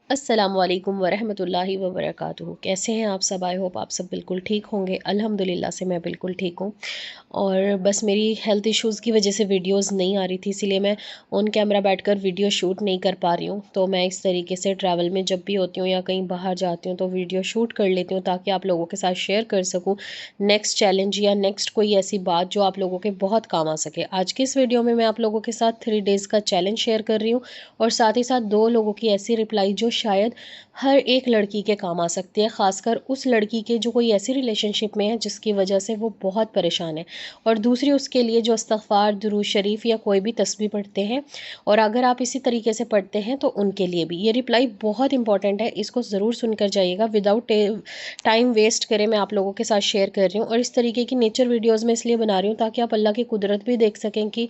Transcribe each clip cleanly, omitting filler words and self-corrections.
अस्सलामुअलैकुम वरहमतुल्लाहि वबरकातुहू। कैसे हैं आप सब? आई होप आप सब बिल्कुल ठीक होंगे। अल्हम्दुलिल्लाह से मैं बिल्कुल ठीक हूँ। और बस मेरी हेल्थ इश्यूज़ की वजह से वीडियोस नहीं आ रही थी, इसीलिए मैं ऑन कैमरा बैठकर वीडियो शूट नहीं कर पा रही हूँ। तो मैं इस तरीके से ट्रैवल में जब भी होती हूँ या कहीं बाहर जाती हूँ तो वीडियो शूट कर लेती हूँ, ताकि आप लोगों के साथ शेयर कर सकूँ नेक्स्ट चैलेंज या नेक्स्ट कोई ऐसी बात जो आप लोगों के बहुत काम आ सके। आज की इस वीडियो में मैं आप लोगों के साथ 3 डेज़ का चैलेंज शेयर कर रही हूँ, और साथ ही साथ 2 लोगों की ऐसी रिप्लाई जो शायद हर एक लड़की के काम आ सकती है, ख़ासकर उस लड़की के जो कोई ऐसी रिलेशनशिप में है जिसकी वजह से वो बहुत परेशान है, और दूसरी उसके लिए जो इस्तिग़फ़ार, दुरूद शरीफ या कोई भी तस्बीह पढ़ते हैं। और अगर आप इसी तरीके से पढ़ते हैं तो उनके लिए भी ये रिप्लाई बहुत इंपॉर्टेंट है, इसको ज़रूर सुनकर जाइएगा। विदाउट टाइम वेस्ट करे मैं आप लोगों के साथ शेयर कर रही हूँ, और इस तरीके की नेचर वीडियोज़ मैं इसलिए बना रही हूँ ताकि आप अल्लाह की कुदरत भी देख सकें कि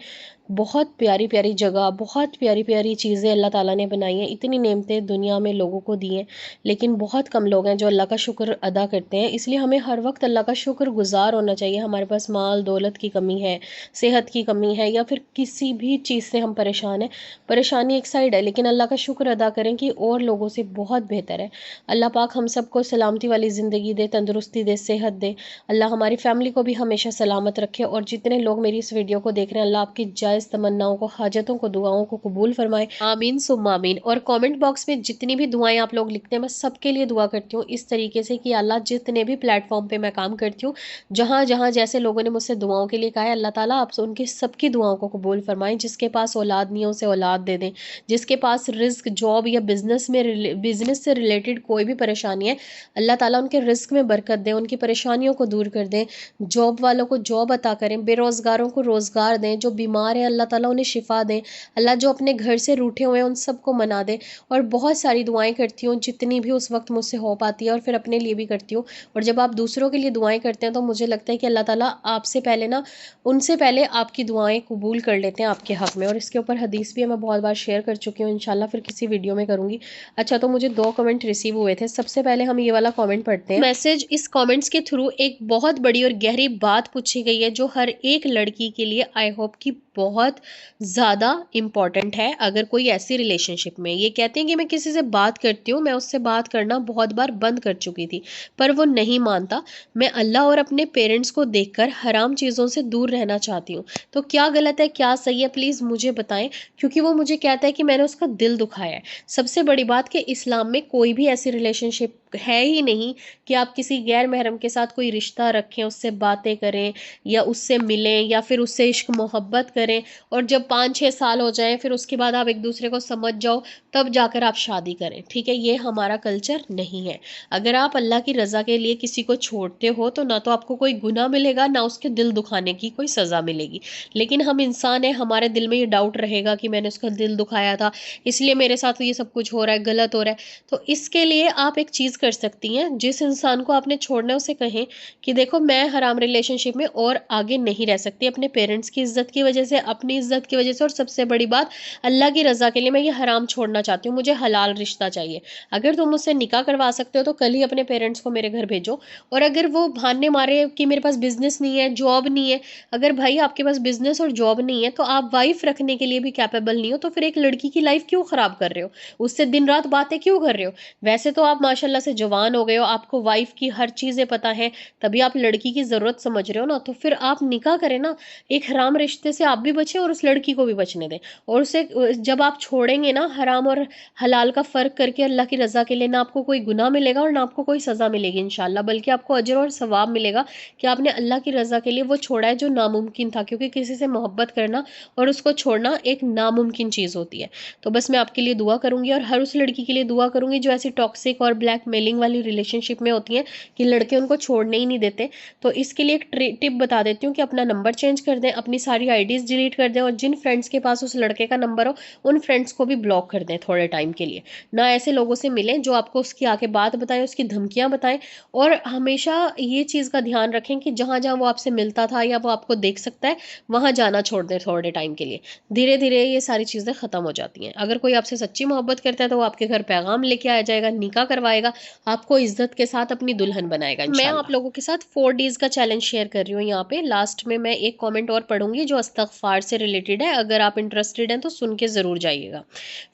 बहुत प्यारी प्यारी जगह, बहुत प्यारी प्यारी चीज़ें अल्लाह ताला ने बनाई हैं। इतनी नेमतें दुनिया में लोगों को दी हैं, लेकिन बहुत कम लोग हैं जो अल्लाह का शुक्र अदा करते हैं। इसलिए हमें हर वक्त अल्लाह का शुक्रगुज़ार होना चाहिए। हमारे पास माल दौलत की कमी है, सेहत की कमी है, या फिर किसी भी चीज़ से हम परेशान हैं, परेशानी एक साइड है, लेकिन अल्लाह का शुक्र अदा करें कि और लोगों से बहुत बेहतर है। अल्लाह पाक हम सबको सलामती वाली ज़िंदगी दे, तंदुरुस्ती दे, सेहत दे। अल्लाह हमारी फैमिली को भी हमेशा सलामत रखे, और जितने लोग मेरी इस वीडियो को देख रहे हैं, अल्लाह आपकी जायज़ तमन्नाओं को, हाजतों को, दुआओं को कबूल फरमाए। आमीन सुम्मा आमीन। और कमेंट बॉक्स में जितनी भी दुआएं आप लोग लिखते हैं, मैं सबके लिए दुआ करती हूँ इस तरीके से कि अल्लाह जितने भी प्लेटफॉर्म पे मैं काम करती हूँ, जहाँ जहाँ जैसे लोगों ने मुझसे दुआओं के लिए कहा है, अल्लाह ताला आप उनकी सबकी दुआओं को कबूल फरमाएं। जिसके पास औलाद नहीं है उसे औलाद दे दें, जिसके पास रिस्क, जॉब या बिजनेस से रिलेटेड कोई भी परेशानी है, अल्लाह ताला उनके रिस्क में बरकत दें, उनकी परेशानियों को दूर कर दें। जॉब वालों को जॉब अता करें, बेरोज़गारों को रोज़गार दें, जो बीमार हैं अल्लाह ताला उन्हें शिफा दें। अल्लाह जो अपने घर से रूठे हुए हैं उन सबको मना दे। और बहुत सारी दुआएं करती हूँ जितनी भी उस वक्त मुझसे हो पाती है, और फिर अपने लिए भी करती हूँ। और जब आप दूसरों के लिए दुआएं करते हैं तो मुझे लगता है कि अल्लाह ताला आपसे पहले ना, उनसे पहले आपकी दुआएं कबूल कर लेते हैं आपके हक में। और इसके ऊपर हदीस भी मैं बहुत बार शेयर कर चुकी हूँ, इंशाल्लाह फिर किसी वीडियो में करूँगी। अच्छा, तो मुझे 2 कमेंट रिसीव हुए थे। सबसे पहले हम ये वाला कमेंट पढ़ते हैं। मैसेज, इस कमेंट्स के थ्रू एक बहुत बड़ी और गहरी बात पूछी गई है जो हर एक लड़की के लिए आई होप कि बहुत ज़्यादा इम्पॉर्टेंट है। अगर कोई ऐसी रिलेशनशिप में, ये कहते हैं कि मैं किसी से बात करती हूँ, मैं उससे बात करना बहुत बार बंद कर चुकी थी, पर वो नहीं मानता। मैं अल्लाह और अपने पेरेंट्स को देखकर हराम चीज़ों से दूर रहना चाहती हूँ। तो क्या गलत है, क्या सही है, प्लीज़ मुझे बताएं, क्योंकि वो मुझे कहता है कि मैंने उसका दिल दुखाया है। सबसे बड़ी बात कि इस्लाम में कोई भी ऐसी रिलेशनशिप है ही नहीं कि आप किसी गैर महरम के साथ कोई रिश्ता रखें, उससे बातें करें या उससे मिलें या फिर उससे इश्क मोहब्बत करें, और जब 5-6 साल हो जाएं फिर उसके बाद आप एक दूसरे को समझ जाओ, तब जाकर आप शादी करें। ठीक है, ये हमारा कल्चर नहीं है। अगर आप अल्लाह की रज़ा के लिए किसी को छोड़ते हो तो ना तो आपको कोई गुनाह मिलेगा, ना उसके दिल दुखाने की कोई सज़ा मिलेगी। लेकिन हम इंसान हैं, हमारे दिल में ये डाउट रहेगा कि मैंने उसका दिल दुखाया था, इसलिए मेरे साथ ये सब कुछ हो रहा है, गलत हो रहा है। तो इसके लिए आप एक चीज़ कर सकती हैं, जिस इंसान को आपने छोड़ना है उसे कहें कि देखो, मैं हराम रिलेशनशिप में और आगे नहीं रह सकती, अपने पेरेंट्स की इज्जत की वजह से, अपनी इज्जत की वजह से, और सबसे बड़ी बात अल्लाह की रज़ा के लिए मैं ये हराम छोड़ना चाहती हूँ, मुझे हलाल रिश्ता चाहिए। अगर तुम मुझसे निकाह करवा सकते हो तो कल ही अपने पेरेंट्स को मेरे घर भेजो। और अगर वो बहाने मारे कि मेरे पास बिजनेस नहीं है, जॉब नहीं है, अगर भाई आपके पास बिजनेस और जॉब नहीं है तो आप वाइफ रखने के लिए भी कैपेबल नहीं हो, तो फिर एक लड़की की लाइफ क्यों खराब कर रहे हो, उससे दिन रात बातें क्यों कर रहे हो? वैसे तो आप माशाल्लाह से जवान हो गए हो, आपको वाइफ की हर चीज़ें पता है, तभी आप लड़की की ज़रूरत समझ रहे हो ना, तो फिर आप निकाह करें ना। एक हराम रिश्ते से आप भी बचें और उस लड़की को भी बचने दें। और उसे जब आप छोड़ेंगे ना, हराम और हलाल का फ़र्क करके अल्लाह की रज़ा के लिए, ना आपको कोई गुनाह मिलेगा और ना आपको कोई सज़ा मिलेगी इंशाल्लाह, बल्कि आपको अजर और सवाब मिलेगा कि आपने अल्लाह की रज़ा के लिए वो छोड़ा है जो नामुमकिन था, क्योंकि किसी से मोहब्बत करना और उसको छोड़ना एक नामुमकिन चीज़ होती है। तो बस मैं आपके लिए दुआ करूँगी, और हर उस लड़की के लिए दुआ करूँगी जो ऐसी टॉक्सिक और ब्लैकमेलिंग वाली रिलेशनशिप में होती हैं कि लड़के उनको छोड़ने ही नहीं देते। तो इसके लिए एक टिप बता देती हूँ कि अपना नंबर चेंज कर दें, अपनी सारी आईडीज़ डिलीट कर दें, और जिन फ्रेंड्स के पास उस लड़के का नंबर हो उन फ्रेंड्स को भी ब्लॉक कर दें थोड़े टाइम के लिए। ना ऐसे लोगों से मिलें जो आपको उसकी आके बात बताएं, उसकी धमकियाँ बताएं। और हमेशा ये चीज़ का ध्यान रखें कि जहाँ जहाँ वो आपसे मिलता था या वो आपको देख सकता है, वहाँ जाना छोड़ दें थोड़े टाइम के लिए। धीरे धीरे ये सारी चीज़ें ख़त्म हो जाती हैं। अगर कोई आपसे सच्ची मोहब्बत करता है तो वो आपके घर पैगाम लेके आ जाएगा, निकाह करवाएगा, आपको इज्जत के साथ अपनी दुल्हन बनाएगा इंशाल्लाह। मैं आप लोगों के साथ 4 डेज़ का चैलेंज शेयर कर रही हूँ यहाँ पे। लास्ट में मैं एक कमेंट और पढ़ूंगी जो इस्तग़फ़ार इस्तग़फ़ार से रिलेटेड है, अगर आप इंटरेस्टेड हैं तो सुन के ज़रूर जाइएगा।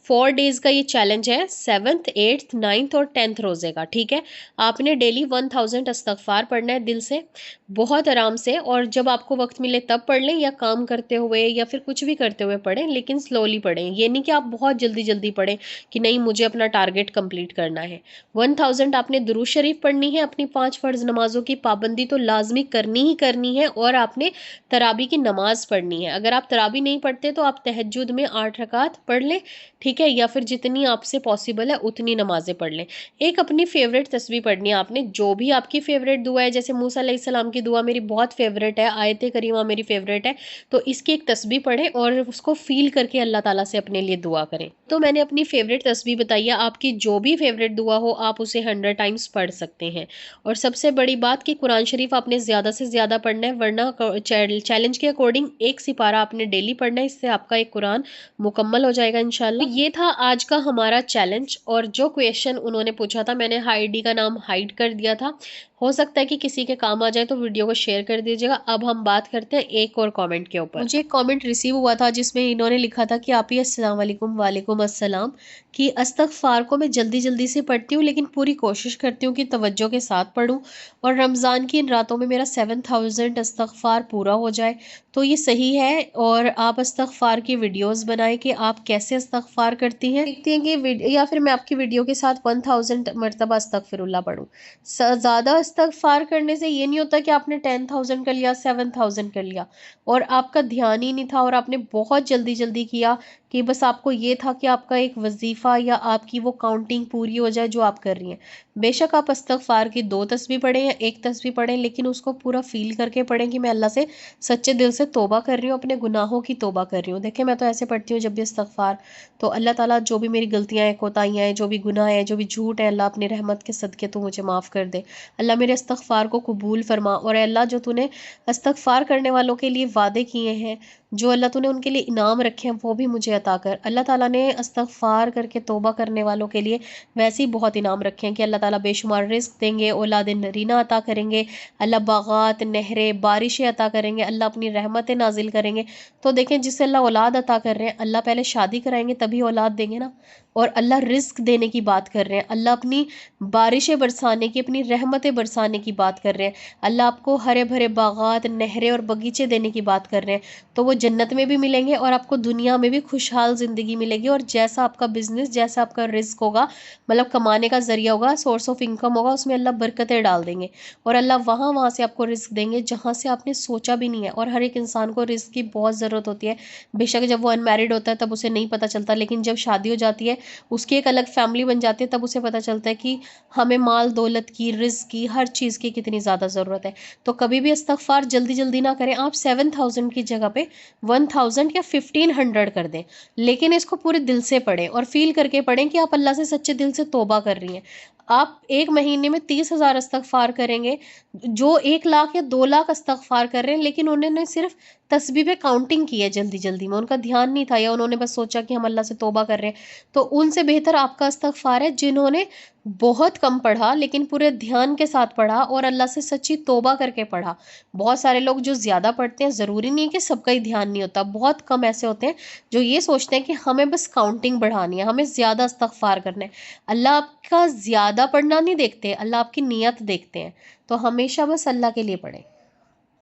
4 डेज़ का ये चैलेंज है, 7th 8th 9th और 10th रोज़े का, ठीक है। आपने डेली 1000 इस्तग़फ़ार पढ़ना है दिल से, बहुत आराम से, और जब आपको वक्त मिले तब पढ़ लें, या काम करते हुए या फिर कुछ भी करते हुए पढ़ें, लेकिन स्लोली पढ़ें। ये नहीं कि आप बहुत जल्दी जल्दी पढ़ें कि नहीं मुझे अपना टारगेट कंप्लीट करना है। 1000 आपने दुरूद शरीफ पढ़नी है, अपनी 5 फ़र्ज़ नमाज़ों की पाबंदी तो लाजमी करनी ही करनी है, और आपने तरावी की नमाज़ पढ़नी है। अगर आप तरावी नहीं पढ़ते तो आप तहज्जुद में 8 रकात पढ़ लें, ठीक है, या फिर जितनी आपसे पॉसिबल है उतनी नमाज़ें पढ़ लें। एक अपनी फ़ेवरेट तस्बीह पढ़नी है आपने, जो भी आपकी फ़ेवरेट दुआ है, जैसे मूसा अलैहिस्सलाम की दुआ मेरी बहुत फ़ेवरेट है, आयत करीमा मेरी फ़ेवरेट है, तो इसकी एक तस्बीह पढ़ें और उसको फ़ील करके अल्लाह ताला से अपने लिए दुआ करें। तो मैंने अपनी फ़ेवरेट तस्बीह बताई है, आपकी जो भी फ़ेवरेट दुआ हो आप उसे 100 टाइम्स पढ़ सकते हैं। और सबसे बड़ी बात कि कुरान शरीफ आपने ज़्यादा से ज़्यादा पढ़ना है, वरना चैलेंज के अकॉर्डिंग एक सिपारा आपने डेली पढ़ना है, इससे आपका एक कुरान मुकम्मल हो जाएगा इंशाल्लाह। तो ये था आज का हमारा चैलेंज, और जो क्वेश्चन उन्होंने पूछा था मैंने आईडी का नाम हाइड कर दिया था, हो सकता है कि किसी के काम आ जाए, तो वीडियो को शेयर कर दीजिएगा। अब हम बात करते हैं एक और कमेंट के ऊपर। मुझे एक कमेंट रिसीव हुआ था जिसमें इन्होंने लिखा था कि आप ही अस्सलाम वालेकुम, वालेकुम अस्सलाम, कि इस्तग़फ़ार को मैं जल्दी जल्दी से पढ़ती हूँ, लेकिन पूरी कोशिश करती हूँ कि तवज्जो के साथ पढूं, और रमज़ान की इन रातों में मेरा 7000 इस्तग़फ़ार पूरा हो जाए। तो ये सही है, और आप इस्तग़फ़ार की वीडियोस बनाएं कि आप कैसे इस्तग़फ़ार करती हैं, देखती हैं कि या फिर मैं आपकी वीडियो के साथ 1000 मरतबा अस्तग़फ़िरुल्लाह पढूं। ज़्यादा इस्तग़फ़ार करने से ये नहीं होता कि आपने 10,000 कर लिया, 7,000 कर लिया और आपका ध्यान ही नहीं था, और आपने बहुत जल्दी जल्दी किया कि बस आपको ये था कि आपका एक वजीफ़ा या आपकी वो काउंटिंग पूरी हो जाए जो आप कर रही हैं। बेशक आप इस्तग़फ़ार की 2 तस्बीह पढ़ें या 1 तस्बीह पढ़ें, लेकिन उसको पूरा फ़ील करके पढ़ें कि मैं अल्लाह से सच्चे दिल से तौबा कर रही हूँ, अपने गुनाहों की तौबा कर रही हूँ। देखिए मैं तो ऐसे पढ़ती हूँ जब भी इस्तग़फ़ार, तो अल्लाह ताला जो भी मेरी गलतियाँ हैं, कोताहियाँ हैं, जो भी गुनाह हैं, जो भी झूठ है, अल्लाह अपनी रहमत के सदक़े तू मुझे माफ़ कर दे। अल्लाह मेरे इस्तग़फ़ार को कबूल फ़रमा, और अल्लाह जो तूने इस्तग़फ़ार करने वालों के लिए वादे किए हैं, जो अल्लाह तूने उनके लिए इनाम रखे हैं, वो भी मुझे अता कर। अल्लाह ताला ने इस्तग़फ़ार करके तौबा करने वालों के लिए वैसे ही बहुत इनाम रखे हैं कि अल्लाह ताला बेशुमार रिज़्क़ देंगे, औलाद नरीना अता करेंगे, अल्लाह बाग़ात, नहरें, बारिशें अता करेंगे, अल्लाह अपनी रहमतें नाज़िल करेंगे। तो देखें, जिससे अल्लाह औलाद अता कर रहे हैं, अल्लाह पहले शादी कराएँगे तभी औलाद देंगे ना, और अल्लाह रिज़्क़ देने की बात कर रहे हैं, अल्लाह अपनी बारिशें बरसाने की, अपनी रहमतें बरसाने की बात कर रहे हैं, अल्लाह आपको हरे भरे बाग़ात, नहरें और बगीचे देने की बात कर रहे हैं। तो वो जन्नत में भी मिलेंगे और आपको दुनिया में भी खुशहाल ज़िंदगी मिलेगी, और जैसा आपका बिज़नेस, जैसा आपका रिज़्क़ होगा, मतलब कमाने का ज़रिया होगा, सोर्स ऑफ इनकम होगा, उसमें अल्लाह बरकतें डाल देंगे, और अल्लाह वहाँ वहाँ से आपको रिज़्क़ देंगे जहाँ से आपने सोचा भी नहीं है। और हर एक इंसान को रिज़्क़ की बहुत ज़रूरत होती है, बेशक जब वो अनमैरिड होता है तब उसे नहीं पता चलता, लेकिन जब शादी हो जाती है, उसकी एक अलग फैमिली बन जाती है, तब उसे पता चलता है कि हमें माल दौलत की, रिज़्क़ की, हर चीज़ की कितनी ज़्यादा ज़रूरत है। तो कभी भी इस्तग़फ़ार जल्दी जल्दी ना करें, आप 7000 की जगह पे 1000 या 1500 कर दें, लेकिन इसको पूरे दिल से पढ़ें और फ़ील करके पढ़ें कि आप अल्लाह से सच्चे दिल से तौबा कर रही हैं। आप 1 महीने में 30,000 इस्तग़फ़ार करेंगे, जो 1 लाख या 2 लाख इस्तग़फ़ार कर रहे हैं, लेकिन उन्होंने सिर्फ़ तस्बीह पे काउंटिंग की है जल्दी-जल्दी में, उनका ध्यान नहीं था, या उन्होंने बस सोचा कि हम अल्लाह से तौबा कर रहे हैं। तो उनसे बेहतर आपका इस्तग़फ़ार है जिन्होंने बहुत कम पढ़ा, लेकिन पूरे ध्यान के साथ पढ़ा और अल्लाह से सच्ची तौबा करके पढ़ा। बहुत सारे लोग जो ज़्यादा पढ़ते हैं, ज़रूरी नहीं है कि सबका ही ध्यान नहीं होता, बहुत कम ऐसे होते हैं जो ये सोचते हैं कि हमें बस काउंटिंग बढ़ानी है, हमें ज़्यादा इस्तग़फ़ार करना है। अल्लाह आपका ज़्यादा पढ़ना नहीं देखते, अल्लाह आपकी नीयत देखते हैं। तो हमेशा बस अल्लाह के लिए पढ़ें।